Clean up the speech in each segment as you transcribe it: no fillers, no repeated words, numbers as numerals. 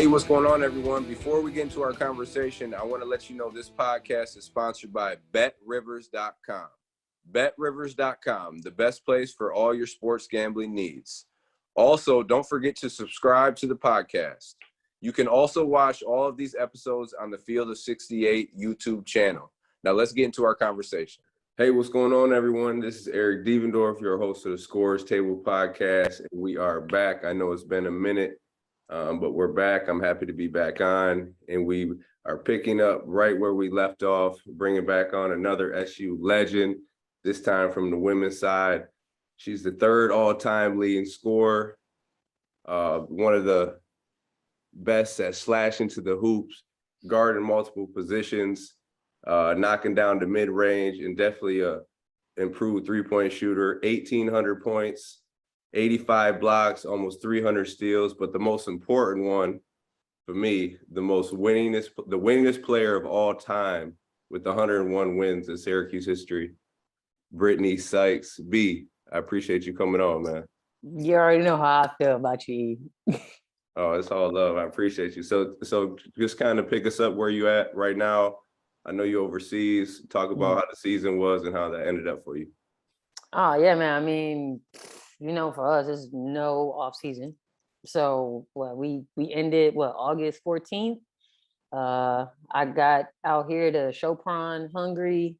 Hey, what's going on, everyone? Before we get into our conversation, I want to let you know this podcast is sponsored by BetRivers.com. BetRivers.com, the best place for all your sports gambling needs. Also, don't forget to subscribe to the podcast. You can also watch all of these episodes on the Field of 68 YouTube channel. Now, let's get into our conversation. Hey, what's going on, everyone? This is Eric Devendorf, your host of the Scores Table podcast, and we are back. I know it's been a minute, but we're back. I'm happy to be back on, and we are picking up right where we left off, bringing back on another SU legend, this time from the women's side. She's the third all-time leading scorer, one of the best at slashing to the hoops, guarding multiple positions, knocking down the mid-range, and definitely a improved three-point shooter. 1,800 points, 85 blocks, almost 300 steals. But the most important one for me, the winningest player of all time with 101 wins in Syracuse history, Brittney Sykes. B, I appreciate you coming on, man. You already know how I feel about you. Oh, it's all love. I appreciate you. So just kind of pick us up where you at right now. I know you're overseas. Talk about how the season was and how that ended up for you. Oh, yeah, man. I mean, for us, there's no off season. So we ended August 14th. I got out here to Chopin, Hungary.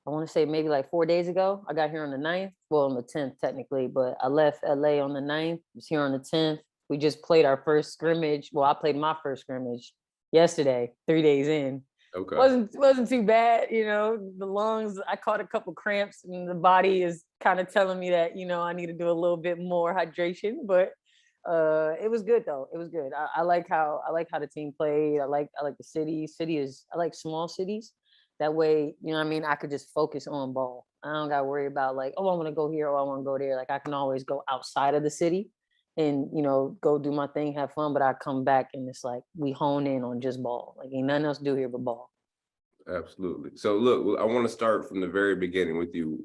I want to say maybe like 4 days ago. I got here on the 9th. Well, on the 10th technically, but I left LA on the 9th. Was here on the 10th. We just played our first scrimmage. Well, I played my first scrimmage yesterday, 3 days in. Okay. Wasn't too bad, the lungs, I caught a couple cramps and the body is kind of telling me that, I need to do a little bit more hydration, but it was good though. It was good. I like how the team played. I like the city. I like small cities. That way, I could just focus on ball. I don't got to worry about like, oh, I want to go here or I want to go there. Like I can always go outside of the city and, go do my thing, have fun. But I come back and it's like, we hone in on just ball. Like ain't nothing else to do here but ball. Absolutely. So look, I want to start from the very beginning with you.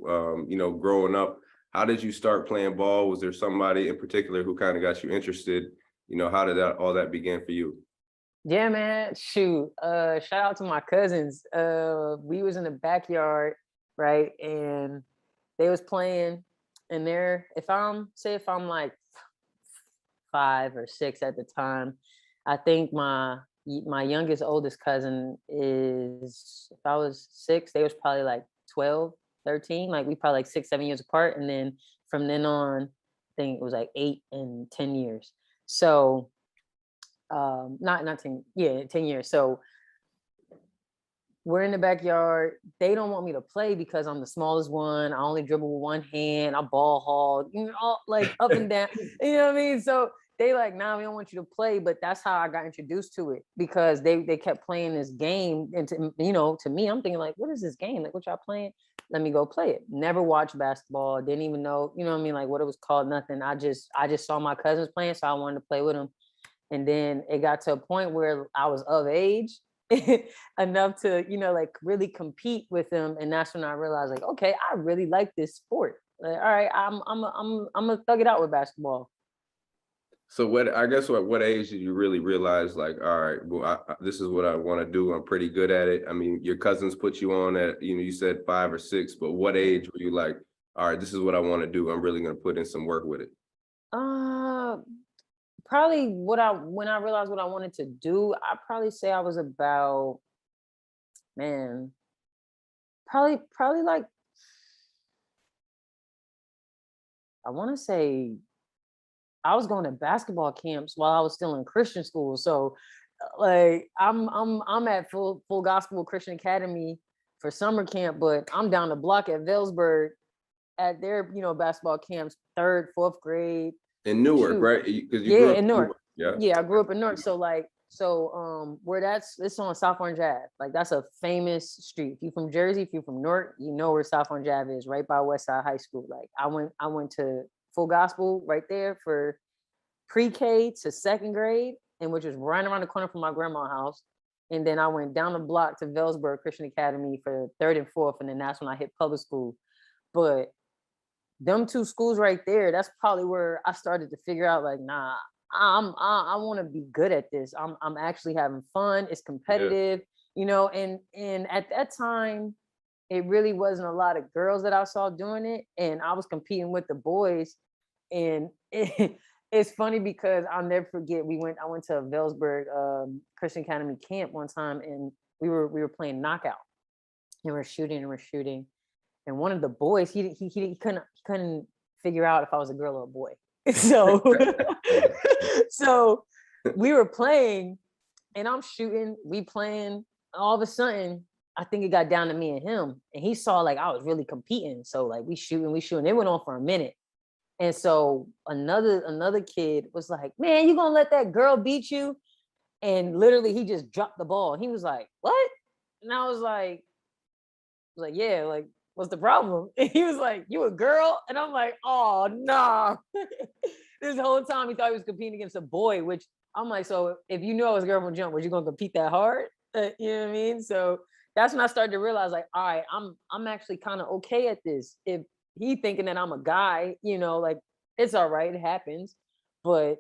Growing up, how did you start playing ball? Was there somebody in particular who kind of got you interested? How did all that begin for you? Yeah, man. Shoot. Shout out to my cousins. We was in the backyard, right? And they was playing and if I'm like 5 or 6 at the time, I think my youngest oldest cousin is, if I was 6, they was probably like 12, 13, like we probably like 6, 7 years apart. And then from then on, I think it was like 8 and 10 years. So not 10, 10 years. So we're in the backyard. They don't want me to play because I'm the smallest one. I only dribble with one hand. I ball hog, all like up and down. You know what I mean? So they like, nah, we don't want you to play. But that's how I got introduced to it because they kept playing this game. And to me, I'm thinking like, what is this game? Like, what y'all playing? Let me go play it. Never watched basketball. Didn't even know, like what it was called, nothing. I just saw my cousins playing. So I wanted to play with them. And then it got to a point where I was of age enough to, like really compete with them. And that's when I realized like, okay, I really like this sport. Like, all right, I'm gonna thug it out with basketball. So what age did you really realize like, all right, well, this is what I want to do. I'm pretty good at it. I mean, your cousins put you on at, you said 5 or 6, but what age were you like, all right, this is what I want to do. I'm really going to put in some work with it. Probably when I realized what I wanted to do, I'd probably say I was about, probably like, I want to say I was going to basketball camps while I was still in Christian school. So like I'm at full gospel Christian Academy for summer camp, but I'm down the block at Vailsburg at their, basketball camps, 3rd, 4th grade. In Newark, right? Because you grew up in Newark. Yeah, I grew up in Newark. So where it's on South Orange Ave. Like that's a famous street. If you're from Jersey, if you're from Newark, you know where South Orange Ave is, right by Westside High School. Like I went to full gospel right there for pre-K to 2nd grade, and which was right around the corner from my grandma's house. And then I went down the block to Vailsburg Christian Academy for 3rd and 4th, and then that's when I hit public school. But them 2 schools right there, that's probably where I started to figure out like, nah, I want to be good at this. I'm actually having fun. It's competitive, and at that time, it really wasn't a lot of girls that I saw doing it, and I was competing with the boys. And it's funny because I'll never forget. I went to a Velsburg Christian Academy camp one time, and we were playing knockout, and we're shooting, and one of the boys he couldn't figure out if I was a girl or a boy. So so we were playing, and I'm shooting, we playing. All of a sudden, I think it got down to me and him, and he saw like I was really competing. So like we shooting. It went on for a minute. And so another kid was like, "Man, you gonna let that girl beat you?" And literally, he just dropped the ball. He was like, "What?" And I was like, "Yeah, like, what's the problem?" And he was like, "You a girl?" And I'm like, "Oh no!" Nah. This whole time he thought he was competing against a boy, which I'm like, so if you knew I was a girl from jump, was you gonna compete that hard? You know what I mean? So that's when I started to realize, like, all right, I'm actually kind of okay at this. If he thinking that I'm a guy, like it's all right, it happens. But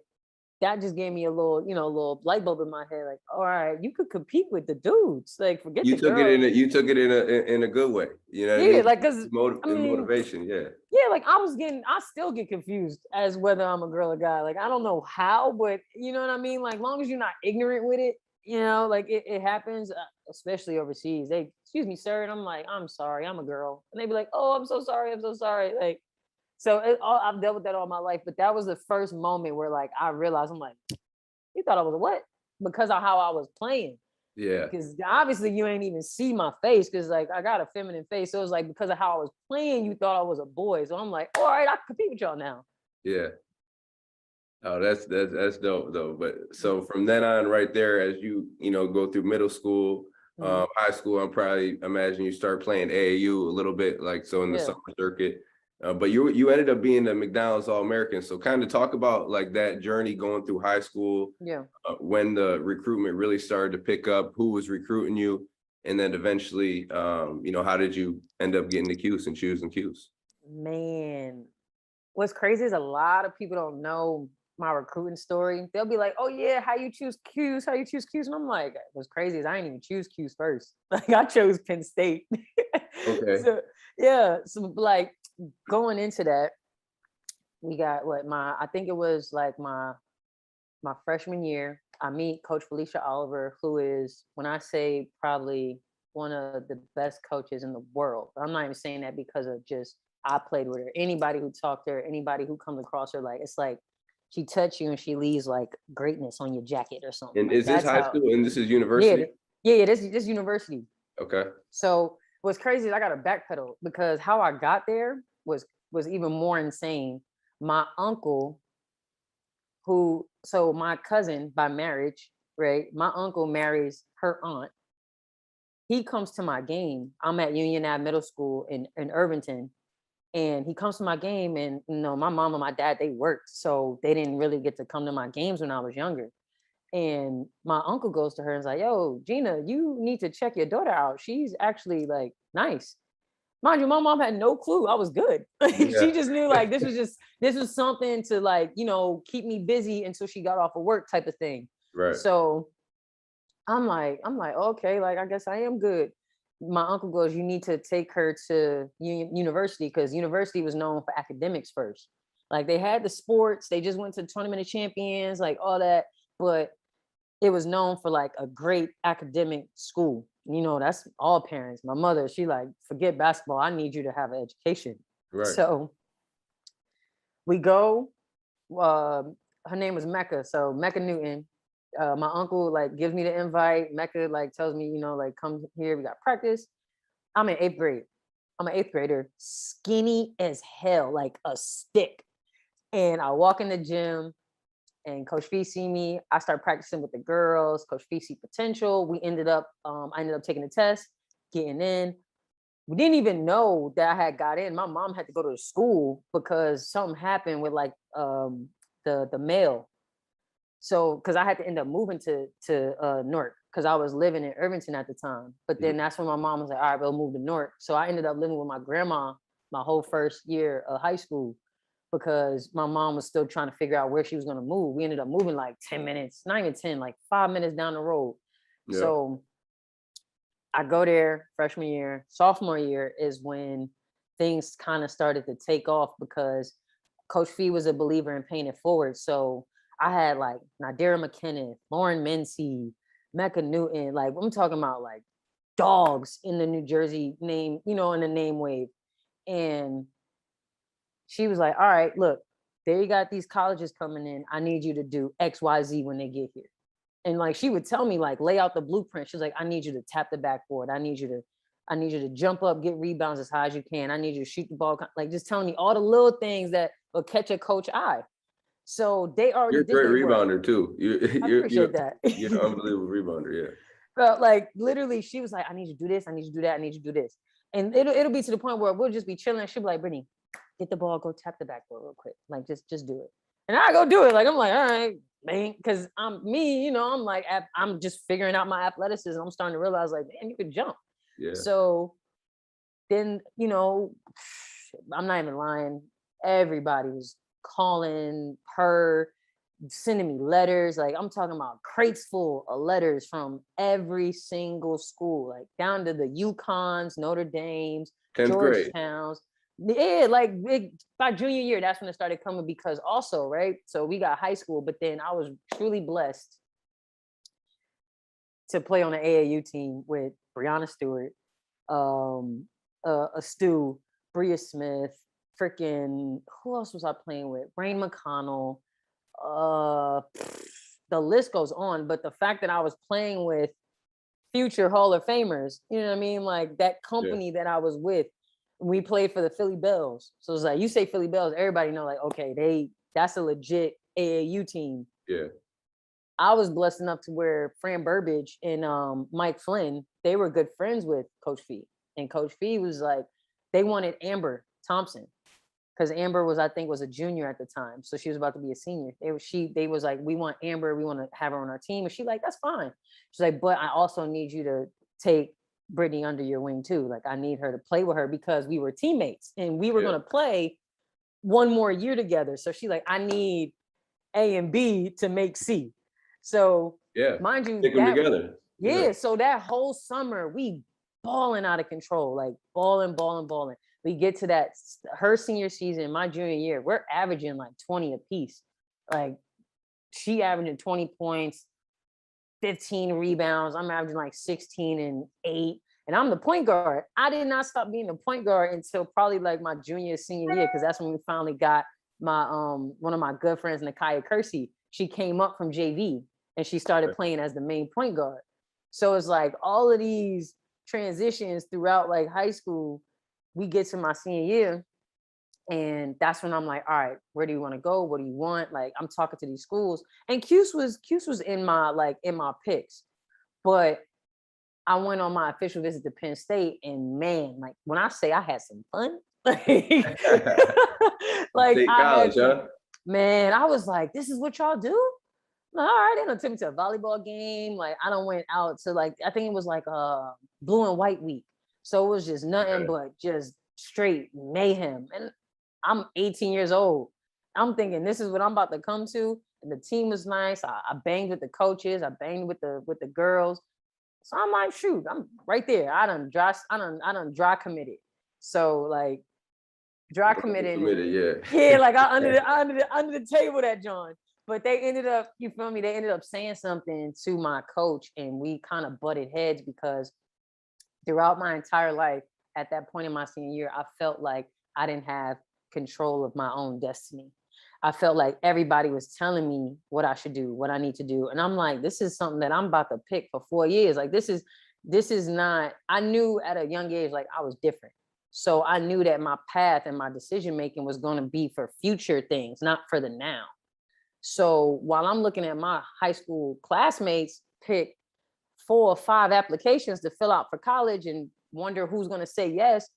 that just gave me a little light bulb in my head, like, all right, you could compete with the dudes, like forget the girls. You took it in a good way. You know what I Yeah, mean? like, cause I mean, Motivation. Yeah. yeah, like I still get confused as whether I'm a girl or guy. Like I don't know how, but you know what I mean? Like long as you're not ignorant with it, like it happens, especially overseas. They, excuse me, sir. And I'm like, I'm sorry, I'm a girl. And they be like, oh, I'm so sorry, I'm so sorry. Like, so I've dealt with that all my life, but that was the first moment where like I realized, I'm like, you thought I was a what? Because of how I was playing. Yeah. Because obviously you ain't even see my face, because like I got a feminine face. So it was like because of how I was playing, you thought I was a boy. So I'm like, all right, I can compete with y'all now. Yeah. Oh, that's dope though. But so from then on, right there, as you go through middle school, high school, I'm probably imagine you start playing AAU a little bit, like so in the Yeah. summer circuit. But you ended up being the McDonald's All-American. So kind of talk about like that journey going through high school, Yeah. when the recruitment really started to pick up, who was recruiting you, and then eventually, how did you end up getting the Cuse and choosing Cuse? Man, what's crazy is a lot of people don't know my recruiting story. They'll be like, "Oh yeah, how you choose Cuse? How you choose Cuse?" And I'm like, "What's crazy is I didn't even choose Cuse first. Like I chose Penn State." Okay. So yeah, so like going into that, we got I think it was like my freshman year. I meet Coach Felicia Oliver, who is, when I say, probably one of the best coaches in the world. I'm not even saying that because of just I played with her. Anybody who talked to her, anybody who comes across her, like it's like she touched you and she leaves like greatness on your jacket or something. And Like is this that's high how. school and this is Yeah, university? yeah. This university. Okay. So what's crazy is I got to backpedal because how I got there was even more insane. My uncle, so my cousin by marriage, right? My uncle marries her aunt. He comes to my game. I'm at Union Ave Middle School in Irvington. And he comes to my game, and my mom and my dad, they worked. So they didn't really get to come to my games when I was younger. And my uncle goes to her and is like, "Yo, Gina, you need to check your daughter out. She's actually like nice." Mind you, my mom had no clue I was good. Yeah. She just knew like this was something to like, keep me busy until she got off of work type of thing. Right. So I'm like, okay, like I guess I am good. My uncle goes, you need to take her to university, because university was known for academics first. Like they had the sports, they just went to tournament of champions, like all that, but it was known for like a great academic school. That's all parents. My mother, she like, forget basketball. I need you to have an education. Right. So we go. Her name was Mecca. So Mecca Newton. My uncle like gives me the invite. Mecca like tells me, like come here. We got practice. I'm in 8th grade. I'm an 8th grader, skinny as hell, like a stick. And I walk in the gym, and Coach Fee see me. I start practicing with the girls. Coach Fee see potential. I ended up taking the test, getting in. We didn't even know that I had got in. My mom had to go to the school because something happened with like the mail. So because I had to end up moving to Newark, because I was living in Irvington at the time. But then that's when my mom was like, all right, we'll move to Newark. So I ended up living with my grandma my whole first year of high school. because my mom was still trying to figure out where she was going to move. We ended up moving like 10 minutes, not even 10, like 5 minutes down the road. Yeah. So I go there freshman year. Sophomore year is when things kind of started to take off because Coach Fee was a believer in paying it forward. So I had like Nadira McKinnon, Lauren Mincy, Mecca Newton. Like I'm talking about like dogs in the New Jersey name, in the name wave. And she was like, all right, look, there you got these colleges coming in. I need you to do XYZ when they get here. And like she would tell me, like, lay out the blueprint. She's like, I need you to tap the backboard. I need you to jump up, get rebounds as high as you can. I need you to shoot the ball. Like just telling me all the little things that will catch a coach eye. So they already You're a did great their work. rebounder too. I appreciate that. You're an unbelievable rebounder, yeah. But like literally, she was like, I need you to do this. I need you to do that. I need you to do this. And it'll be to the point where we'll just be chilling. She'll be like, Brittney, get the ball, go tap the backboard real quick. Like just do it. And I go do it. Like I'm like, all right, man, because I'm me, I'm like, I'm just figuring out my athleticism. I'm starting to realize like, man, you could jump. Yeah. So then, I'm not even lying. Everybody was calling her, sending me letters. Like I'm talking about crates full of letters from every single school, like down to the UConns, Notre Dame's, 10th grade. Georgetown's. Yeah, like by junior year, that's when it started coming because also, right? So we got high school, but then I was truly blessed to play on the AAU team with Brianna Stewart, Stu, Bria Smith, freaking, who else was I playing with? Rain McConnell. The list goes on, but the fact that I was playing with future Hall of Famers, you know what I mean? Like that company that I was with, we played for the Philly Bells. So it's like, you say Philly Bells, everybody know like, okay, that's a legit AAU team. Yeah. I was blessed enough to where Fran Burbage and Mike Flynn, they were good friends with Coach Fee. And Coach Fee was like, they wanted Amber Thompson because Amber was a junior at the time. So she was about to be a senior. They was like, we want Amber, we want to have her on our team. And she like, that's fine. She's like, but I also need you to take Brittney under your wing too. Like I need her to play with her because we were teammates and we were going to play one more year together. So she like, I need A and B to make C. So mind you, take them together. Yeah. So that whole summer we balling out of control, like balling. We get to her senior season, my junior year, we're averaging like 20 apiece. Like she averaging 20 points, 15 rebounds. I'm averaging like 16 and 8. And I'm the point guard. I did not stop being the point guard until probably like my junior, senior year, because that's when we finally got my one of my good friends, Nakia Kersey. She came up from JV and she started playing as the main point guard. So it's like all of these transitions throughout like high school, we get to my senior year. And that's when I'm like, all right, where do you want to go? What do you want? Like, I'm talking to these schools. And Cuse was in my picks. But I went on my official visit to Penn State, and man, like when I say I had some fun, like college, man, I was like, this is what y'all do? Like, all right, they done took me to a volleyball game. Like I done went out to like, I think it was like blue and white week. So it was just nothing but just straight mayhem. And I'm 18 years old. I'm thinking this is what I'm about to come to. And the team was nice. I banged with the coaches. I banged with the girls. So I'm like, shoot, I'm right there. I done dry committed. So like dry committed. Yeah, like I under the table that John. But they ended up, you feel me? They ended up saying something to my coach, and we kind of butted heads because throughout my entire life, at that point in my senior year, I felt like I didn't have control of my own destiny. I felt like everybody was telling me what I should do, what I need to do. And I'm like, this is something that I'm about to pick for 4 years. Like, this is not, I knew at a young age, like I was different. So I knew that my path and my decision-making was going to be for future things, not for the now. So while I'm looking at my high school classmates pick 4 or 5 applications to fill out for college and wonder who's going to say yes,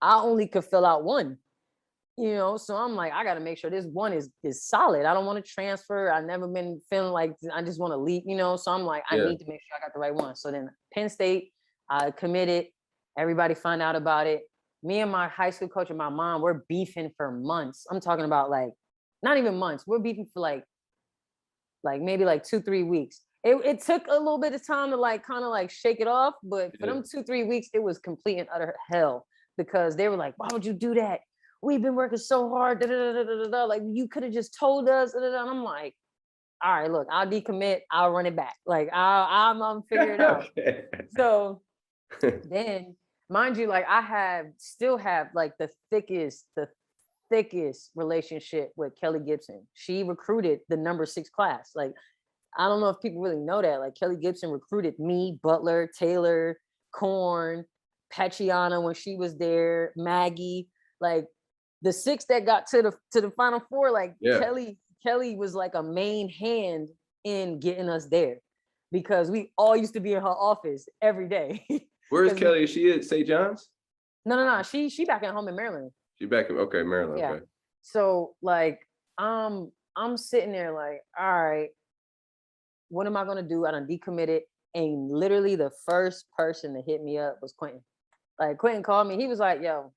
I only could fill out one. So I'm like, I got to make sure this one is solid. I don't want to transfer. I've never been feeling like I just want to leave, so I'm like, I need to make sure I got the right one. So then Penn State, I committed, everybody found out about it. me and my high school coach and my mom, we're beefing for months. I'm talking about like, not even months. We're beefing for like maybe like 2-3 weeks. It took a little bit of time to like kind of like shake it off, but for them 2-3 weeks, it was complete and utter hell because they were like, "Why would you do that? We've been working so hard. Da, da, da, da, da, da. Like you could have just told us." Da, da, da. And I'm like, "All right, look, I'll decommit. I'll run it back. Like I'm figure it out." So then, mind you, like still have like the thickest relationship with Kelly Gibson. She recruited the number 6 class. Like, I don't know if people really know that. Like, Kelly Gibson recruited me, Butler, Taylor, Korn, Pachiana when she was there, Maggie. Like, the 6 that got to the Final Four. Like, Kelly was like a main hand in getting us there because we all used to be in her office every day. Where's Kelly? Is she at St. John's? No. She back at home in Maryland. She back in Maryland. Yeah. Okay. So like I'm sitting there like, all right, what am I gonna do? I done decommitted. And literally the first person to hit me up was Quentin. Like Quentin called me. He was like, yo,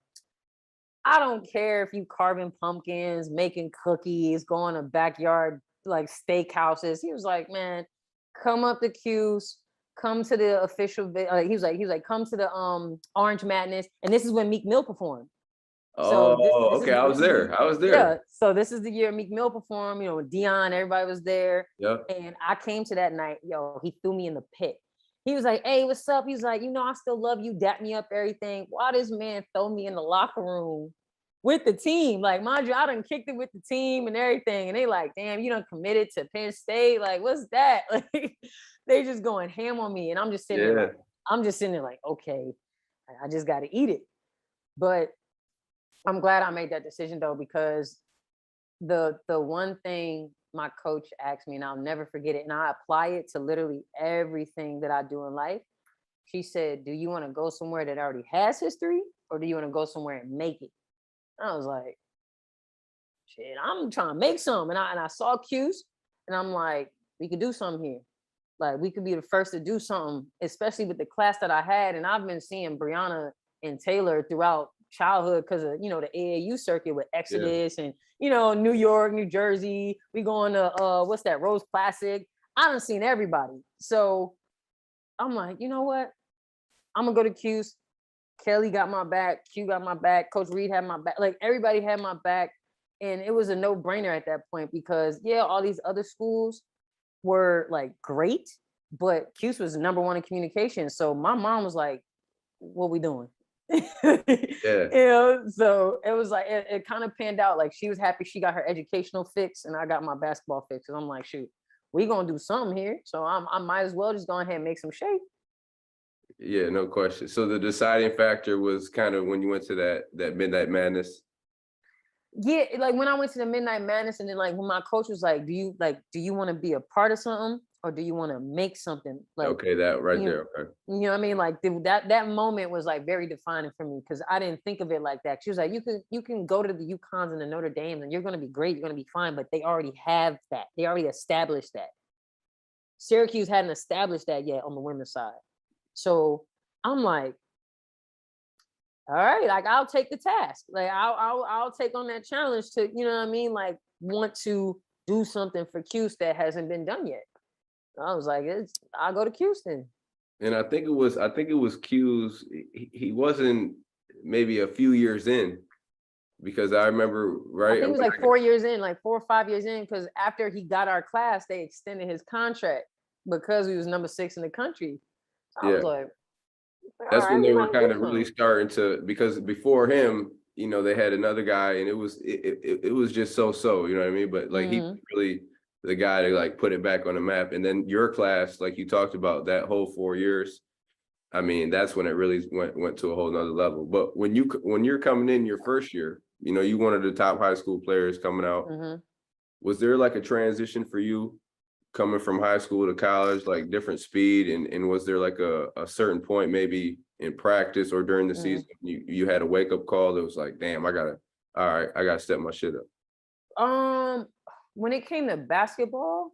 I don't care if you carving pumpkins, making cookies, going to backyard like steakhouses. He was like, man, come up to Cuse, come to the official. He was like, come to the Orange Madness, and this is when Meek Mill performed. So this okay. is, I was there. Yeah. So this is the year Meek Mill performed. You know, Dion, everybody was there. Yep. And I came to that night. Yo, he threw me in the pit. He was like, "Hey, what's up?" He's like, "You know, I still love you. Dap me up, everything." Why this man throw me in the locker room with the team? Like, mind you, I done kicked it with the team and everything. And they like, "Damn, you done committed to Penn State. Like, what's that?" Like, they just going ham on me, and I'm just sitting there. Like, okay, I just got to eat it. But I'm glad I made that decision though, because the one thing my coach asked me, and I'll never forget it, and I apply it to literally everything that I do in life. She said, "Do you want to go somewhere that already has history, or do you want to go somewhere and make it?" I was like, "Shit, I'm trying to make some." And I saw Cuse, and I'm like, "We could do something here. Like, we could be the first to do something, especially with the class that I had." And I've been seeing Brianna and Taylor throughout childhood because of, you know, the AAU circuit with Exodus and, you know, New York, New Jersey. We going to what's that, Rose Classic. I done seen everybody. So I'm like, you know what? I'm gonna go to Cuse. Kelly got my back, Q got my back, Coach Reed had my back, like everybody had my back. And it was a no-brainer at that point because all these other schools were like great, but Cuse was number 1 in communication. So my mom was like, "What we doing?" You know, so it was like it kind of panned out. Like, she was happy she got her educational fix, and I got my basketball fix. And I'm like, shoot, we gonna do something here. So I might as well just go ahead and make some shape. Yeah, no question. So the deciding factor was kind of when you went to that Midnight Madness. Yeah, like when I went to the Midnight Madness, and then like when my coach was like, do you want to be a part of something, or do you want to make something? Like, okay, that right there. Okay. You know what I mean? Like that moment was like very defining for me because I didn't think of it like that. She was like, you can go to the UConns and the Notre Dames and you're gonna be great, you're gonna be fine, but they already have that. They already established that. Syracuse hadn't established that yet on the women's side. So I'm like, all right, like I'll take the task. Like I'll take on that challenge to, you know what I mean? Like, want to do something for Cuse that hasn't been done yet. I was like, I'll go to Houston. And I think it was Cuse. He wasn't maybe a few years in, because I remember, right? I think it was like 4 years in, like 4 or 5 years in, because after he got our class, they extended his contract because he was number 6 in the country. So I was like, that's when they were kind of really starting to, because before him, you know, they had another guy, and it was just so, you know what I mean? But like he was really the guy to like put it back on the map. And then your class, like you talked about, that whole 4 years, I mean, that's when it really went to a whole nother level. But when you're coming in your first year, you know, you one of the top high school players coming out. Was there like a transition for you coming from high school to college, like different speed? And was there like a certain point maybe in practice or during the season you had a wake up call that was like, damn, I gotta step my shit up? When it came to basketball,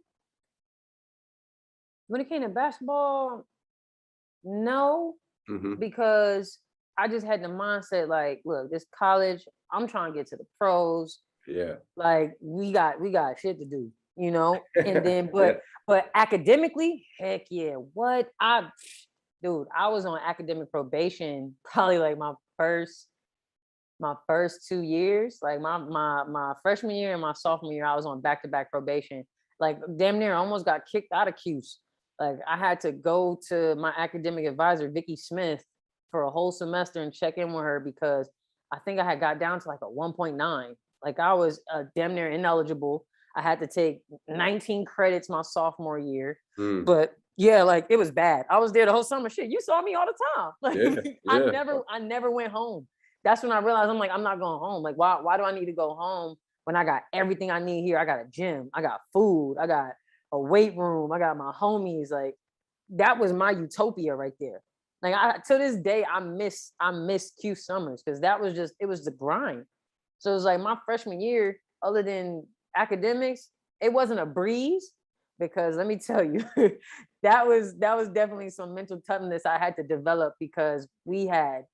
no, because I just had the mindset like, look, this college, I'm trying to get to the pros. Yeah. Like we got shit to do, you know? And then Yeah. but academically, heck yeah. Dude, I was on academic probation probably like my first 2 years. Like my freshman year and my sophomore year, I was on back-to-back probation. Like damn near almost got kicked out of Cuse. Like I had to go to my academic advisor, Vicky Smith, for a whole semester and check in with her because I think I had got down to like a 1.9. Like I was damn near ineligible. I had to take 19 credits my sophomore year. But yeah, like it was bad. I was there the whole summer. Shit, you saw me all the time. Like I never went home. That's when I realized I'm like, I'm not going home. Like, why do I need to go home when I got everything I need here? I got a gym, I got food, I got a weight room, I got my homies. Like that was my utopia right there. Like to this day, I miss Q summers because it was the grind. So it was like my freshman year, other than academics, it wasn't a breeze because let me tell you, that was definitely some mental toughness I had to develop because we had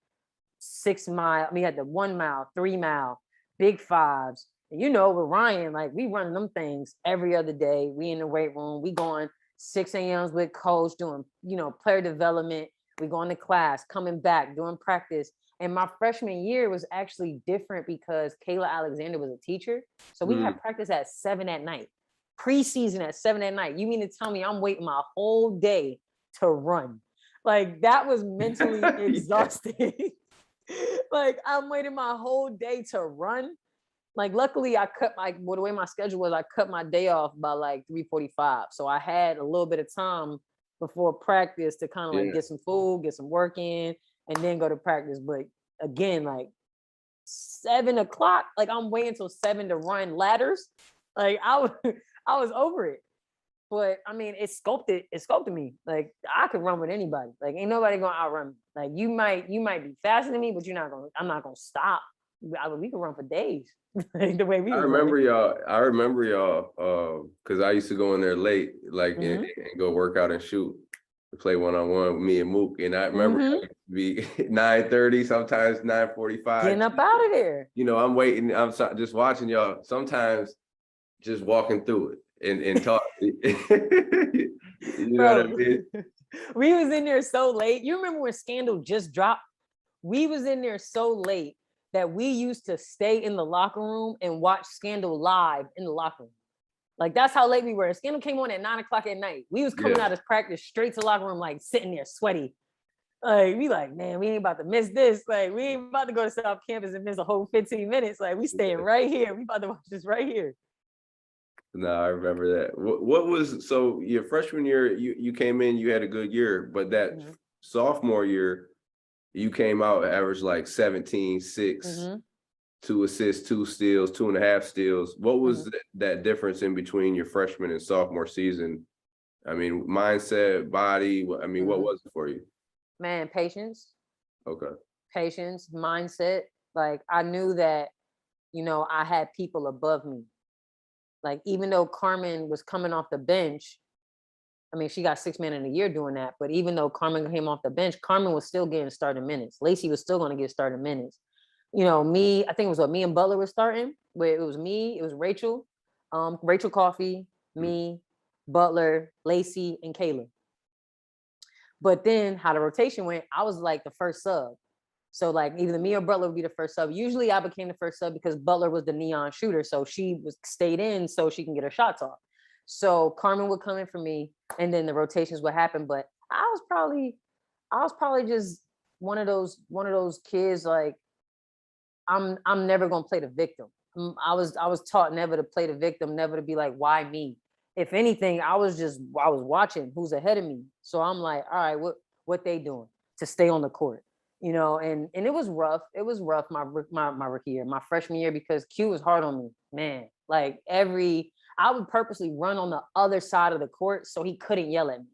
6 mile, we had the 1 mile, 3 mile, big fives. And you know, with Ryan, like we run them things every other day. We in the weight room, we going 6 a.m.s with coach doing, player development. We going to class, coming back, doing practice. And my freshman year was actually different because Kayla Alexander was a teacher. So we had practice at 7 at night, preseason at 7 at night. You mean to tell me I'm waiting my whole day to run? Like that was mentally exhausting. Like I'm waiting my whole day to run. Like luckily I cut the way my schedule was, I cut my day off by like 3:45. So I had a little bit of time before practice to kind of like get some food, get some work in, and then go to practice. But again, like 7 o'clock, like I'm waiting till 7 to run ladders. Like I was over it. But I mean, it sculpted me. Like I could run with anybody. Like ain't nobody gonna outrun me. Like you might be faster than me, but I'm not gonna stop. We could run for days. Like the way we I remember y'all because I used to go in there late, like and go work out and shoot, play one-on-one with me and Mook. And I remember it used to be 9:30, sometimes 9:45. Getting up out of there. I'm waiting, just watching y'all, sometimes just walking through it and talk. You know what I mean? We was in there so late. You remember when Scandal just dropped? We was in there so late that we used to stay in the locker room and watch Scandal live in the locker room. Like that's how late we were. Scandal came on at 9 o'clock at night. We was coming out of practice straight to the locker room, like sitting there sweaty. Like we like, man, we ain't about to miss this. Like we ain't about to go to South Campus and miss a whole 15 minutes. Like we staying right here. We about to watch this right here. No, I remember that. What was, so your freshman year, you came in, you had a good year, but that sophomore year, you came out average like 17, 6, 2 assists, 2 steals, 2.5 steals. What was that difference in between your freshman and sophomore season? I mean, mindset, body, what was it for you? Man, patience. Okay. Patience, mindset. Like I knew that, I had people above me. Like even though Carmen was coming off the bench, I mean, she got 6 man in a year doing that. But even though Carmen came off the bench, Carmen was still getting starting minutes. Lacey was still going to get starting minutes. Me, I think it was me and Butler were starting. Where it was me, it was Rachel, Rachel Coffey, me, Butler, Lacey, and Kayla. But then how the rotation went, I was like the first sub. So like either me or Butler would be the first sub. Usually I became the first sub because Butler was the neon shooter. So she stayed in so she can get her shots off. So Carmen would come in for me and then the rotations would happen. But I was probably just one of those kids, like I'm never gonna play the victim. I was taught never to play the victim, never to be like, why me? If anything, I was watching who's ahead of me. So I'm like, all right, what they doing to stay on the court? And it was rough. It was rough my rookie year, my freshman year, because Q was hard on me, man. Like I would purposely run on the other side of the court so he couldn't yell at me.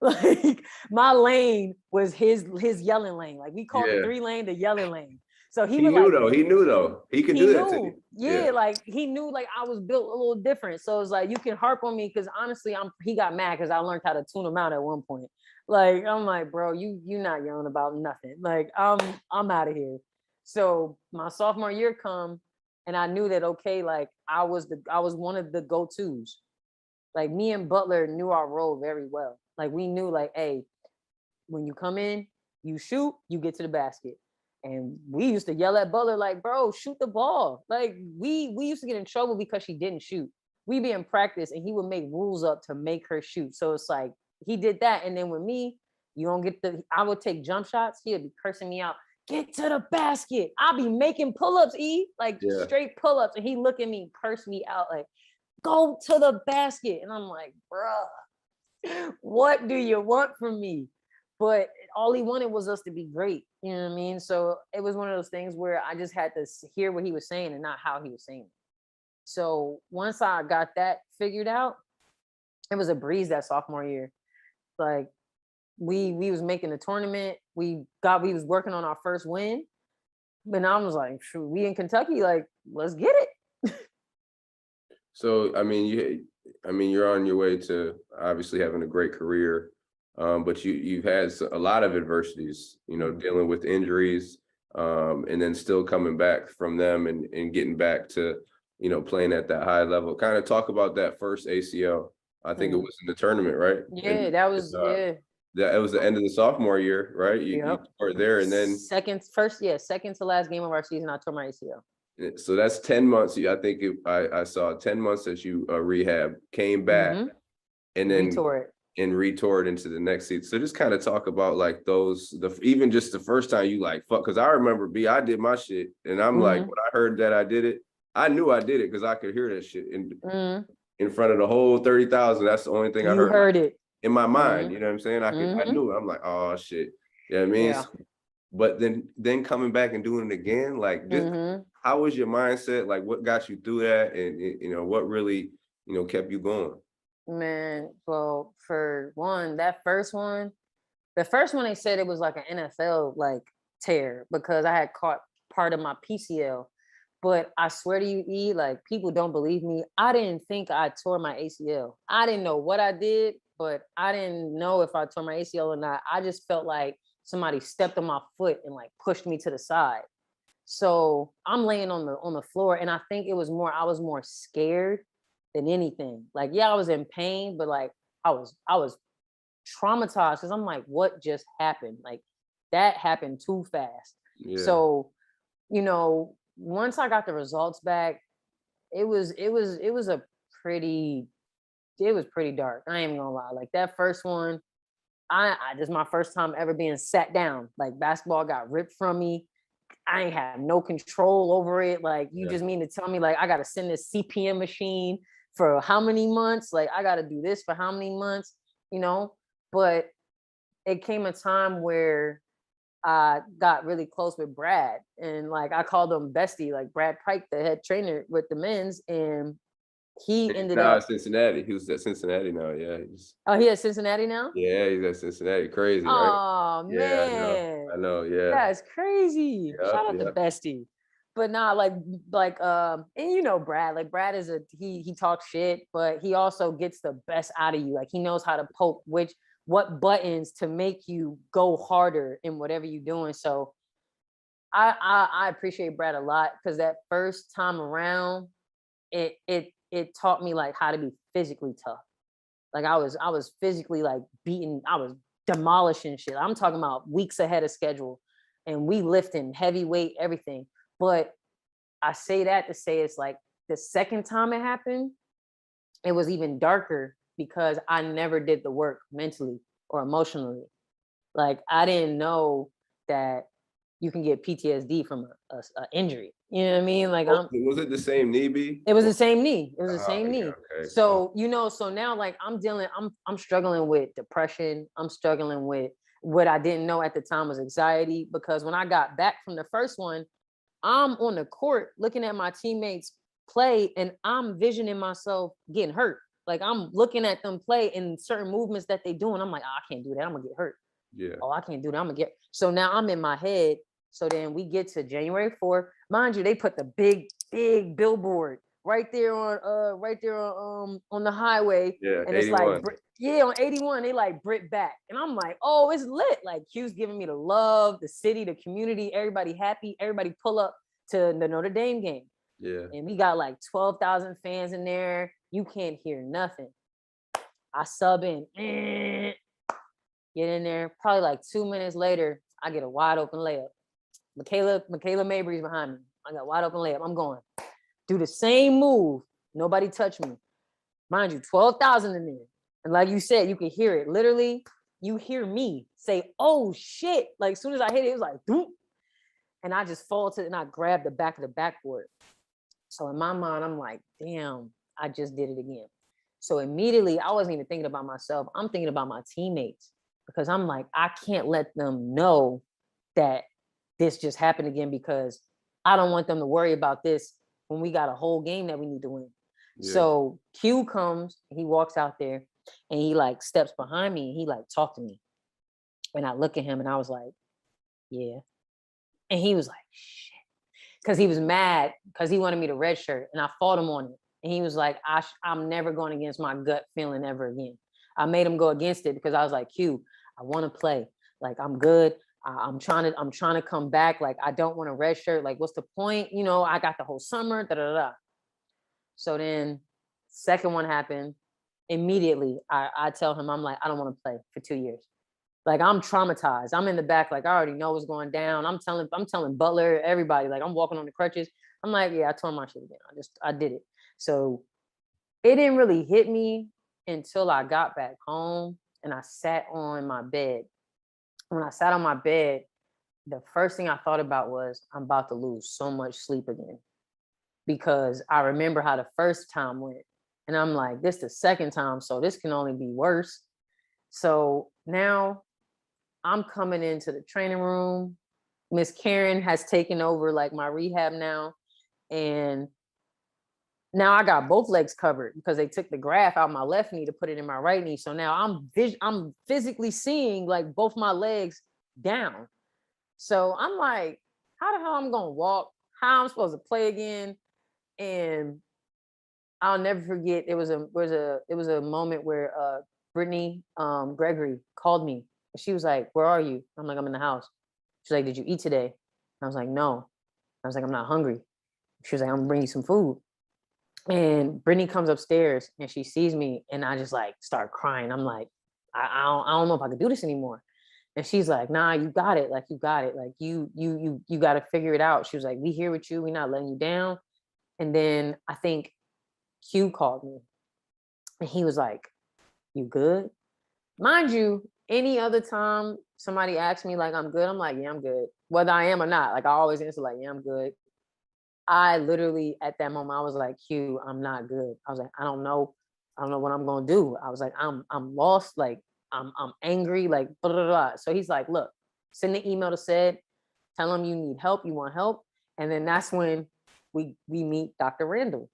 Like my lane was his yelling lane. Like we called the 3 lane the yelling lane. So he knew though. He could do that to you. Yeah, like he knew like I was built a little different. So it's like you can harp on me because honestly, he got mad because I learned how to tune him out at one point. Like, I'm like, bro, you not yelling about nothing. Like, I'm out of here. So my sophomore year come, and I knew that okay, like I was one of the go-tos. Like me and Butler knew our role very well. Like we knew, like, hey, when you come in, you shoot, you get to the basket. And we used to yell at Butler, like, bro, shoot the ball. Like we used to get in trouble because she didn't shoot. We be in practice and he would make rules up to make her shoot. So it's like he did that. And then with me, you don't get I would take jump shots. He'd be cursing me out. Get to the basket. I'll be making pull-ups, like Yeah. straight pull-ups. And he look at me, curse me out, like, go to the basket. And I'm like, bruh, what do you want from me? But all he wanted was us to be great. You know what I mean? So it was one of those things where I just had to hear what he was saying and not how he was saying it. So once I got that figured out, it was a breeze that sophomore year. Like we was making the tournament. We was working on our first win. And I was like, shoot, we in Kentucky, like, let's get it. So, I mean, you're on your way to obviously having a great career, but you've had a lot of adversities, dealing with injuries, and then still coming back from them and getting back to, playing at that high level. Kind of talk about that first ACL. I think it was in the tournament, right? Yeah, that was That it was the end of the sophomore year, right? You were there, and then second to last game of our season, I tore my ACL. so that's 10 months. I think I saw 10 months that you rehab, came back, and then retore it into the next season. So just kind of talk about like even just the first time you like fuck, because I remember I did my shit, and I'm like, when I heard that I did it, I knew I did it because I could hear that shit in front of the whole 30,000. That's the only thing I heard it in my mind. You know what I'm saying? I knew it. I'm like, oh shit. You know what I mean? Yeah. But then coming back and doing it again, like how was your mindset? Like what got you through that, and what really kept you going? Man, well, for one, the first one they said it was like an NFL like tear because I had caught part of my PCL. But I swear to you, like people don't believe me. I didn't think I tore my ACL. I didn't know what I did, but I didn't know if I tore my ACL or not. I just felt like somebody stepped on my foot and like pushed me to the side. So I'm laying on the floor, and I think I was more scared than anything. Like, yeah, I was in pain, but like I was traumatized because I'm like, what just happened? Like that happened too fast. Yeah. So, once I got the results back, it was pretty dark. I ain't gonna lie. Like that first one, I this is my first time ever being sat down. Like basketball got ripped from me. I ain't have no control over it. Like you just mean to tell me like I gotta send this CPM machine for how many months? Like I gotta do this for how many months, But it came a time where I got really close with Brad, and like I called him bestie, like Brad Pike, the head trainer with the men's, and he ended up Cincinnati. He was at Cincinnati now. Yeah. he at Cincinnati now? Yeah, he's at Cincinnati. Crazy, right? Oh man. Yeah, I know. Yeah. That's crazy. Shout out to bestie. But nah, and Brad, like Brad is he talks shit, but he also gets the best out of you. Like he knows how to poke what buttons to make you go harder in whatever you're doing. So I appreciate Brad a lot because that first time around, it taught me like how to be physically tough. Like I was physically like beating, I was demolishing shit. I'm talking about weeks ahead of schedule, and we lifting heavy weight, everything. But I say that to say it's like the second time it happened, it was even darker because I never did the work mentally or emotionally. Like I didn't know that you can get PTSD from a injury. You know what I mean? Like was it the same knee, B? It was the same knee. It was the same knee. Okay. So, so now like I'm struggling with depression. I'm struggling with what I didn't know at the time was anxiety, because when I got back from the first one, I'm on the court looking at my teammates play, and I'm visioning myself getting hurt. Like I'm looking at them play in certain movements that they do, and I'm like, oh, I can't do that. I'm gonna get hurt. Yeah. Oh, I can't do that. I'm gonna get. So now I'm in my head. So then we get to January 4th. Mind you, they put the big billboard right there on the highway. Yeah, And it's like, 81. on 81, they like Brit back. And I'm like, oh, it's lit. Like Q's giving me the love, the city, the community, everybody happy, everybody pull up to the Notre Dame game. Yeah. And we got like 12,000 fans in there. You can't hear nothing. I sub in, get in there. Probably like 2 minutes later, I get a wide open layup. Michaela Mabry's behind me. I got wide open layup. I'm going. Do the same move. Nobody touch me. Mind you, 12,000 in there. And like you said, you can hear it. Literally, you hear me say, oh shit. Like as soon as I hit it, it was like, doop. And I just fall to it and I grab the back of the backboard. So in my mind, I'm like, damn, I just did it again. So immediately, I wasn't even thinking about myself. I'm thinking about my teammates because I'm like, I can't let them know that this just happened again because I don't want them to worry about this when we got a whole game that we need to win. Yeah. So Q comes, he walks out there and he like steps behind me and he like talked to me. And I look at him and I was like, yeah. And he was like, shit. Because he was mad because he wanted me to redshirt and I fought him on it. And he was like, I'm never going against my gut feeling ever again. I made him go against it because I was like, Q, I want to play. Like, I'm good. I'm trying to come back. Like, I don't want to redshirt. Like, what's the point? You know, I got the whole summer. Da da da. So then, second one happened. Immediately, I tell him, I'm like, I don't want to play for 2 years. Like, I'm traumatized. I'm in the back. Like, I already know what's going down. I'm telling Butler, everybody. Like, I'm walking on the crutches. I'm like, yeah, I tore my shit again. I did it. So it didn't really hit me until I got back home and I sat on my bed. When I sat on my bed, the first thing I thought about was I'm about to lose so much sleep again because I remember how the first time went. And I'm like, this the second time, so this can only be worse. So now I'm coming into the training room. Miss Karen has taken over like my rehab now. And now I got both legs covered because they took the graft out my left knee to put it in my right knee. So now I'm physically seeing like both my legs down. So I'm like, how the hell I'm gonna walk? How I'm supposed to play again? And I'll never forget. It was a moment where Brittney Gregory called me. She was like, "Where are you?" I'm like, "I'm in the house." She's like, "Did you eat today?" I was like, "No." I was like, "I'm not hungry." She was like, "I'm gonna bring you some food." And Brittney comes upstairs and she sees me and I just like start crying. I'm like, I don't know if I could do this anymore. And she's like, nah, you got it. Like, you got it. Like, you got to figure it out. She was like, we here with you. We're not letting you down. And then I think Q called me and he was like, you good? Mind you, any other time somebody asks me like I'm good, I'm like, yeah, I'm good. Whether I am or not, like I always answer like, yeah, I'm good. I literally at that moment I was like, Q, I'm not good. I was like, I don't know what I'm gonna do. I was like, I'm lost, like I'm angry, like blah, blah, blah. So he's like, look, send the email to said, tell him you need help, you want help. And then that's when we meet Dr. Randall.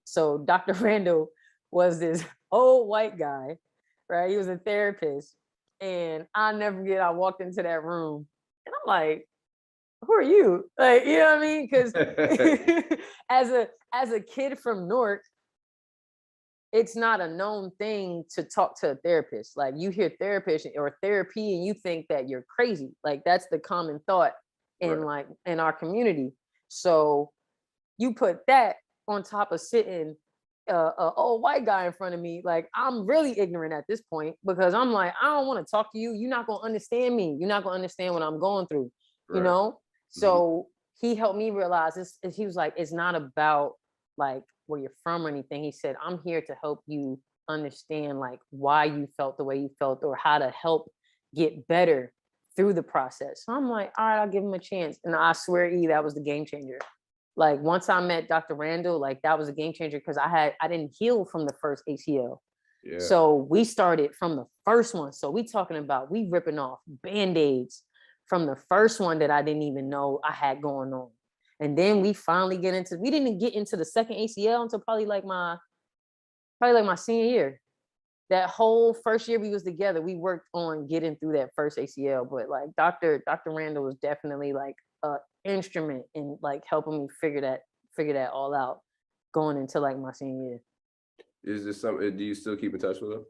So Dr. Randall was this old white guy, right? He was a therapist. And I never forget, I walked into that room and I'm like, who are you? Like, you know what I mean? Because as a kid from Newark, it's not a known thing to talk to a therapist. Like you hear therapist or therapy and you think that you're crazy. Like that's the common thought in like in our community. So you put that on top of sitting a old white guy in front of me. Like I'm really ignorant at this point because I'm like, I don't want to talk to you. You're not gonna understand me. You're not gonna understand what I'm going through. You know? So he helped me realize this. He was like, it's not about like where you're from or anything. He said, I'm here to help you understand like why you felt the way you felt or how to help get better through the process. So I'm like, all right, I'll give him a chance. And I swear, that was the game changer. Like once I met Dr. Randall, like that was a game changer because I didn't heal from the first ACL. Yeah. So we started from the first one. So we talking about we ripping off Band-Aids from the first one that I didn't even know I had going on. And then we finally we didn't get into the second ACL until probably like my senior year. That whole first year we was together, we worked on getting through that first ACL. But like Dr. Randall was definitely like an instrument in like helping me figure that all out. going into like my senior year. Is this something? Do you still keep in touch with him?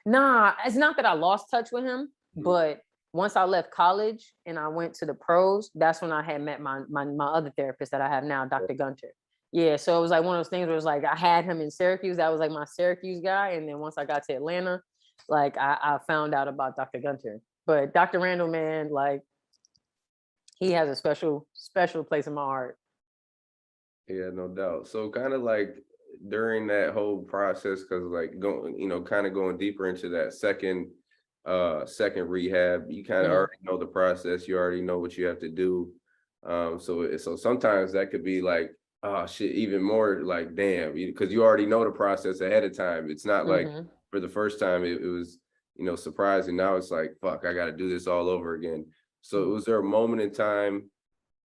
Nah, it's not that I lost touch with him, but once I left college and I went to the pros, that's when I had met my other therapist that I have now, Dr. Gunter. Yeah, so it was like one of those things where it was like I had him in Syracuse. That was like my Syracuse guy. And then once I got to Atlanta, like I found out about Dr. Gunter. But Dr. Randall, man, like he has a special place in my heart. Yeah, no doubt. So kind of like during that whole process, because like going, kind of going deeper into that second rehab, you kind of already know the process. You already know what you have to do. So sometimes that could be like, oh shit, even more like, damn, because you already know the process ahead of time. It's not like for the first time it was, surprising. Now it's like, fuck, I got to do this all over again. So was there a moment in time,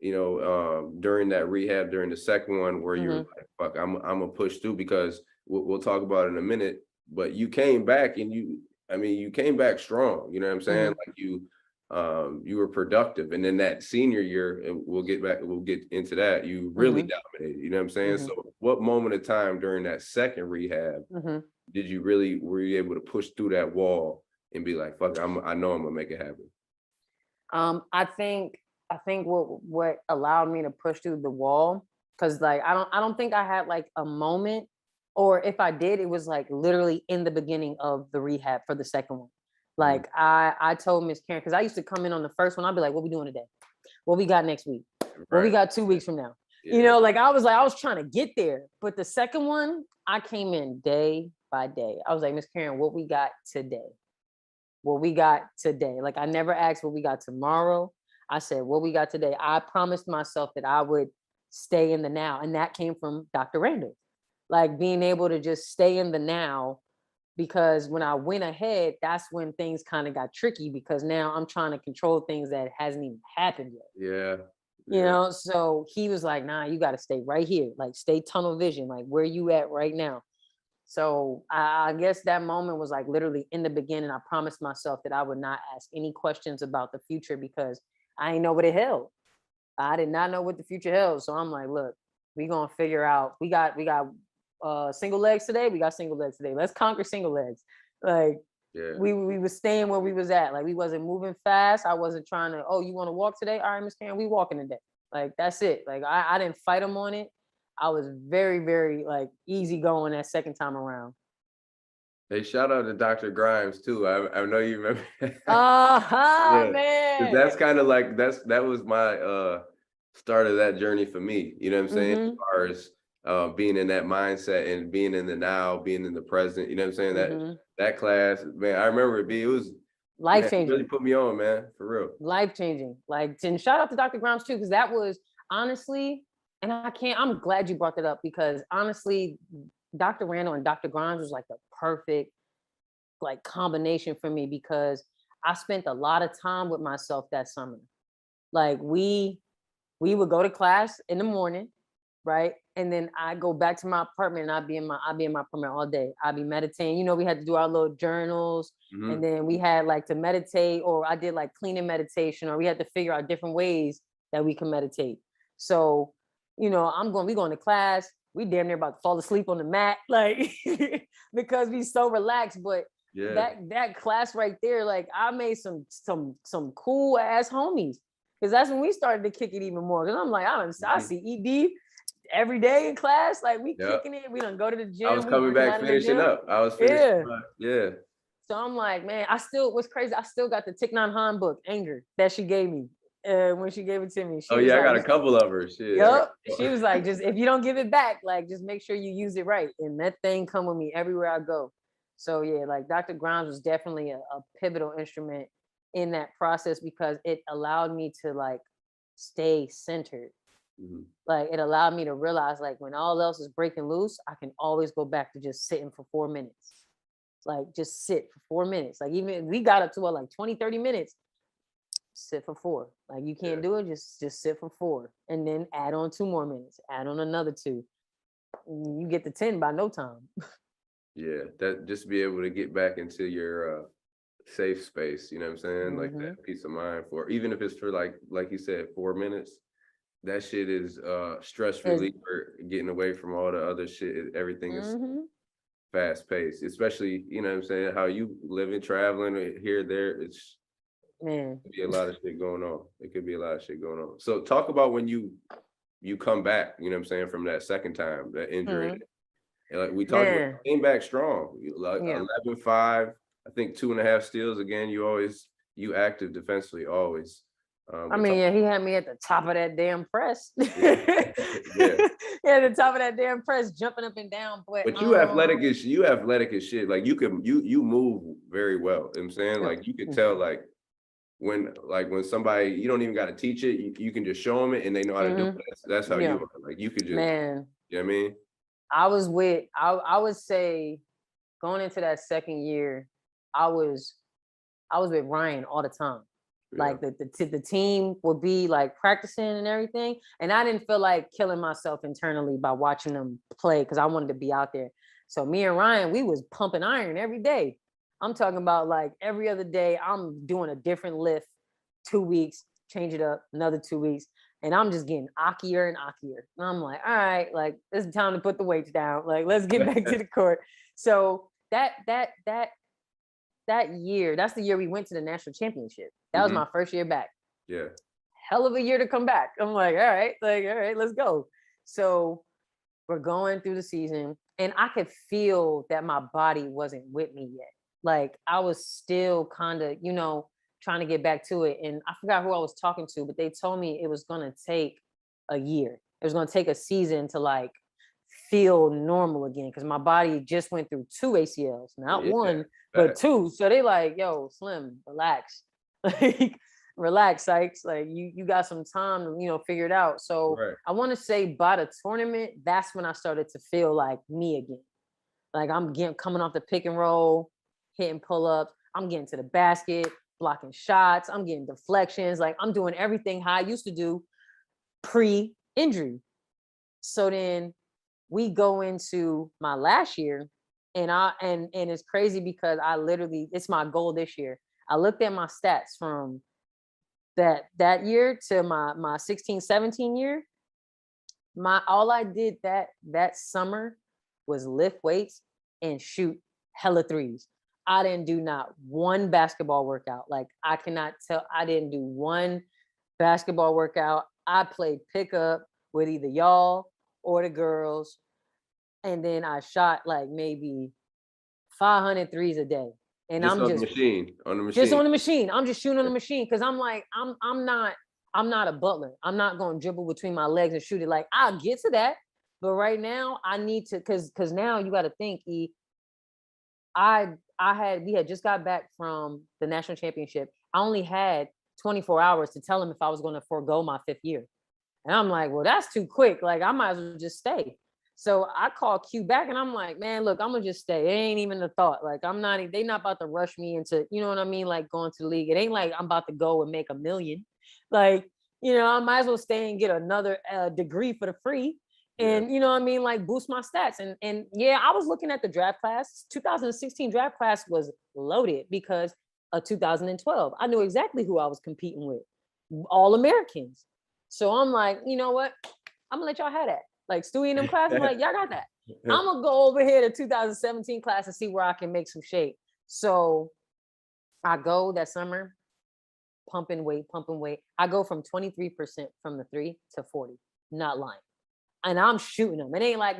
during that rehab, during the second one, where you're like, fuck, I'm gonna push through, because we'll talk about it in a minute, but you came back and you came back strong, you know what I'm saying? Like you were productive. And then that senior year, and we'll get into that, you really dominated, you know what I'm saying? So what moment of time during that second rehab were you able to push through that wall and be like, fuck, I know I'm gonna make it happen? I think what allowed me to push through the wall, because like I don't think I had like a moment, or if I did, it was like literally in the beginning of the rehab for the second one. Like I told Miss Karen, because I used to come in on the first one, I'd be like, what we doing today? What we got next week? What we got 2 weeks from now? Yeah. Like I was trying to get there. But the second one, I came in day by day. I was like, Miss Karen, what we got today? What we got today? Like I never asked what we got tomorrow. I said, what we got today. I promised myself that I would stay in the now. And that came from Dr. Randall. Like being able to just stay in the now, because when I went ahead, that's when things kind of got tricky, because now I'm trying to control things that hasn't even happened yet. Yeah. So he was like, nah, you got to stay right here. Like stay tunnel vision, like where you at right now. So I guess that moment was like literally in the beginning. I promised myself that I would not ask any questions about the future, because I didn't know what it held. I did not know what the future held. So I'm like, look, we're going to figure out, we got single legs today. We got single legs today. Let's conquer single legs. Like we was staying where we was at. Like we wasn't moving fast. I wasn't trying to, oh, you want to walk today? All right, Miss Karen, we walking today. Like, that's it. Like I didn't fight them on it. I was very, very like easy going that second time around. Hey, shout out to Dr. Grimes too. I know you remember. Man. That's kind of like that was my start of that journey for me. You know what I'm saying? As far as being in that mindset and being in the now, being in the present. You know what I'm saying? That class, man, I remember it was life changing. Really put me on, man, for real. Life changing. Like, and shout out to Dr. Grimes too, because that was honestly, and I'm glad you brought that up, because honestly, Dr. Randall and Dr. Grimes was like the perfect like combination for me, because I spent a lot of time with myself that summer. Like we would go to class in the morning, right? And then I go back to my apartment and I'd be in my apartment all day. I'd be meditating. We had to do our little journals, and then we had like to meditate, or I did like cleaning meditation, or we had to figure out different ways that we can meditate. So, we going to class. We damn near about to fall asleep on the mat, like because we so relaxed. But that class right there, like I made some cool ass homies, because that's when we started to kick it even more. Because I'm like, I see ED every day in class, like we kicking it. We don't go to the gym. I was coming back, finishing up. I was finishing up. Yeah. So I'm like, man, what's crazy, I still got the Thich Nhat Hanh book, Anger, that she gave me when she gave it to me. I got a couple of her. Shit. Yep. She was like, just if you don't give it back, like just make sure you use it right. And that thing come with me everywhere I go. So yeah, like Dr. Grimes was definitely a pivotal instrument in that process, because it allowed me to like stay centered. Like it allowed me to realize, like when all else is breaking loose, I can always go back to just sitting for 4 minutes. Like just sit for 4 minutes. Like even we got up to like 20, 30 minutes, sit for 4. Like you can't do it, just sit for 4. And then add on 2 more minutes, add on another 2. You get to 10 by no time. Yeah, that just be able to get back into your safe space, you know what I'm saying? Like that peace of mind, for even if it's for like you said, 4 minutes, that shit is stress reliever, getting away from all the other shit. Everything is fast paced, especially, you know what I'm saying, how you living, traveling here, there. It's Man. could be a lot of shit going on. It could be a lot of shit going on. So talk about when you come back, you know what I'm saying, from that second time, that injury. And like we talked about, Man. came back strong. Like Yeah. 11-5, I think 2.5 steals. Again, you active defensively always. I mean, yeah, he had me at the top of that damn press. Yeah. Yeah. Yeah, at the top of that damn press, jumping up and down. But you athletic as shit. Like you move very well. You know what I'm saying? Like you could tell when somebody, you don't even got to teach it. You can just show them it and they know how to do it. That's how you are. Like you could just, man. You know what I mean? I would say going into that second year, I was with Ryan all the time. Like the team would be like practicing and everything. And I didn't feel like killing myself internally by watching them play because I wanted to be out there. So me and Ryan, we was pumping iron every day. I'm talking about like every other day, I'm doing a different lift, 2 weeks, change it up, another 2 weeks. And I'm just getting ockier and ockier. And I'm like, all right, like it's time to put the weights down. Like, let's get back to the court. So that year, that's the year we went to the national championship. That was my first year back. Yeah. Hell of a year to come back. I'm like, all right, let's go. So we're going through the season and I could feel that my body wasn't with me yet. Like I was still kind of, trying to get back to it. And I forgot who I was talking to, but they told me it was going to take a year. It was going to take a season to like feel normal again because my body just went through 2 ACLs, not one, but 2. So they like, yo, Slim, relax. Like, relax, Sykes. Like you got some time to, figure it out. So I want to say by the tournament, that's when I started to feel like me again. Like I'm coming off the pick and roll, hitting pull-ups. I'm getting to the basket, blocking shots. I'm getting deflections. Like I'm doing everything how I used to do pre-injury. So then we go into my last year and it's crazy because it's my goal this year. I looked at my stats from that year to my 16-17 year. All I did that summer was lift weights and shoot hella threes. I didn't do not one basketball workout. Like I cannot tell, I didn't do one basketball workout. I played pickup with either y'all or the girls. And then I shot like maybe 500 threes a day. And just I'm on just the machine. Just on the machine. I'm just shooting on the machine because I'm like, I'm not a butler. I'm not going to dribble between my legs and shoot it. Like I'll get to that, but right now I need to because now you got to think. We had just got back from the national championship. I only had 24 hours to tell him if I was going to forego my 5th year, and I'm like, well, that's too quick. Like I might as well just stay. So I called Q back and I'm like, man, look, I'm gonna just stay. It ain't even a thought. Like they not about to rush me into, you know what I mean? Like going to the league. It ain't like I'm about to go and make $1 million. Like, I might as well stay and get another degree for the free. And you know what I mean? Like boost my stats. And yeah, I was looking at the draft class. 2016 draft class was loaded because of 2012. I knew exactly who I was competing with. All Americans. So I'm like, you know what? I'm gonna let y'all have that. Like Stewie in them classes, like, y'all got that. I'm gonna go over here to 2017 class and see where I can make some shape. So I go that summer, pumping weight. I go from 23% from the 3 to 40, not lying. And I'm shooting them. It ain't like,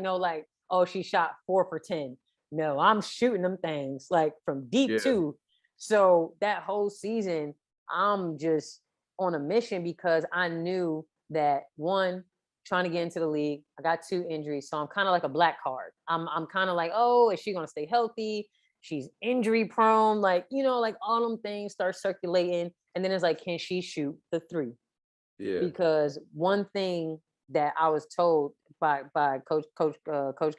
oh, she shot 4 for 10. No, I'm shooting them things like from deep too. So that whole season, I'm just on a mission because I knew that one, trying to get into the league. I got 2 injuries. So I'm kind of like a black card. I'm kind of like, oh, is she going to stay healthy? She's injury prone. Like, like all them things start circulating. And then it's like, can she shoot the 3? Yeah. Because one thing that I was told by Coach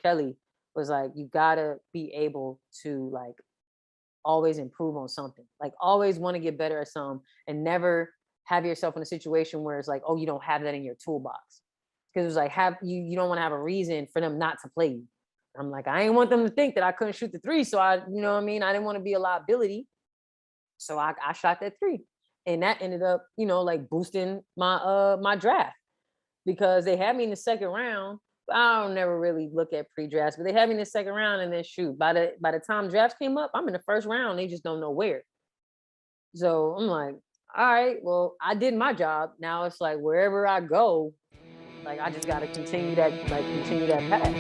Kelly was like, you gotta be able to like always improve on something. Like always want to get better at something and never have yourself in a situation where it's like, oh, you don't have that in your toolbox. Because it was like, you don't want to have a reason for them not to play you. I'm like, I didn't want them to think that I couldn't shoot the 3. So I didn't want to be a liability. So I shot that 3. And that ended up, like boosting my my draft. because they had me in the second round. I don't never really look at pre-drafts, but they had me in the second round, and then shoot, by the time drafts came up, I'm in the first round. They just don't know where. So I'm like, all right, well, I did my job. Now it's like wherever I go, like I just got to continue that path.